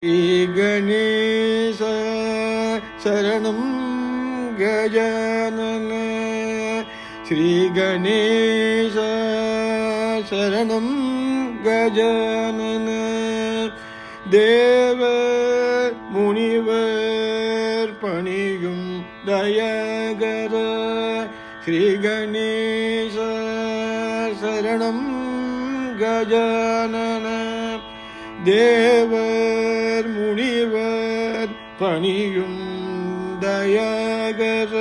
गणेश शरणं गजानन श्रीगणेश शरणं गजानन देव मुनिवर पणियुं दयागर श्रीगणेश शरणं गजानन தேவர் முனிவர் பணியும் தயாகர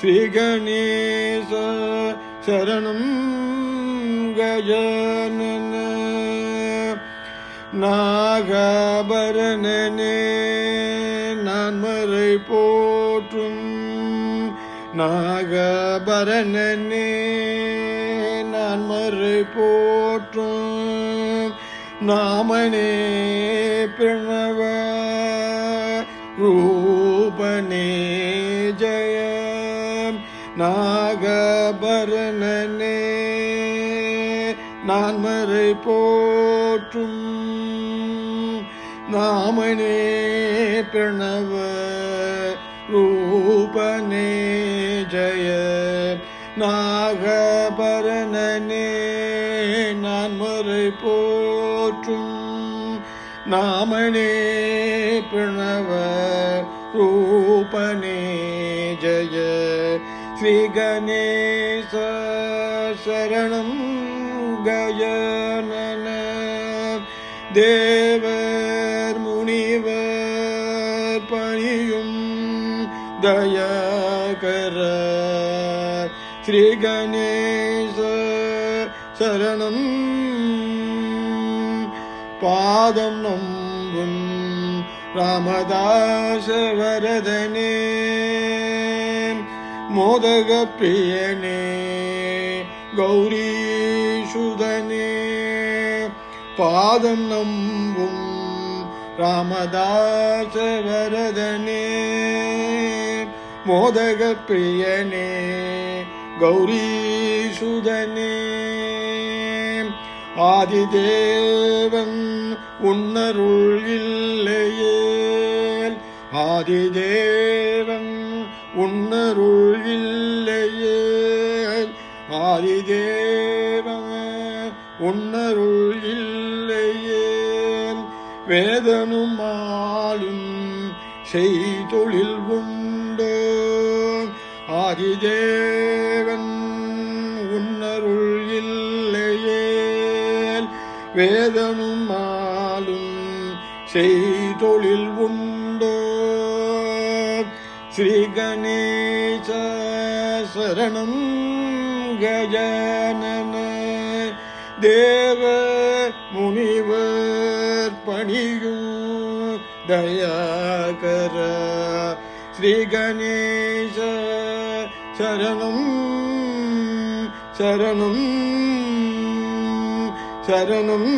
ஸ்ரீ கணேச சரணம் கஜானன நாகாபரணனே நான்மறை போற்றும் நாகாபரணனே நான்மறை போற்றும் நாமனே பிரணவ ரூபனே ஜய நாகபரணனே நான்மறை போற்றும் நாமனே பிரணவ ரூபனே ஜய நாகபரணனே நான்மறை போற்றும் நாமனே பிரணவ ரூபனே ஜய ஸ்ரீ கணேச சரணம் கஜானன தேவர் முனிவர் பணியும் தயாகர ஸ்ரீ கணேச சரணம் பாதம் நம்பும் ராமதாச வரதனே மோதக பிரியனே கௌரீசுதனே பாதம் நம்பும் ராமதாச வரதனே மோதக பிரியனே கௌரீசுதனே ஆதிதேவன் உன்னருள் இல்லையே ஆதிதேவன் உன்னருள் இல்லையே ஆதிதேவன் உன்னருள் இல்லையே வேதனும் ஆளும் செய்தொழில் உண்டோ ஆதிதேவன் உன்னருள் இல்லையே வேதனும் ஆளும் செய்தொழில் உண்டோ ஸ்ரீ கணேச சரணம் கஜானன தேவ முனிவர் பணியும் தயாகர ஸ்ரீ கணேச சரணம் சரணம் சரணம்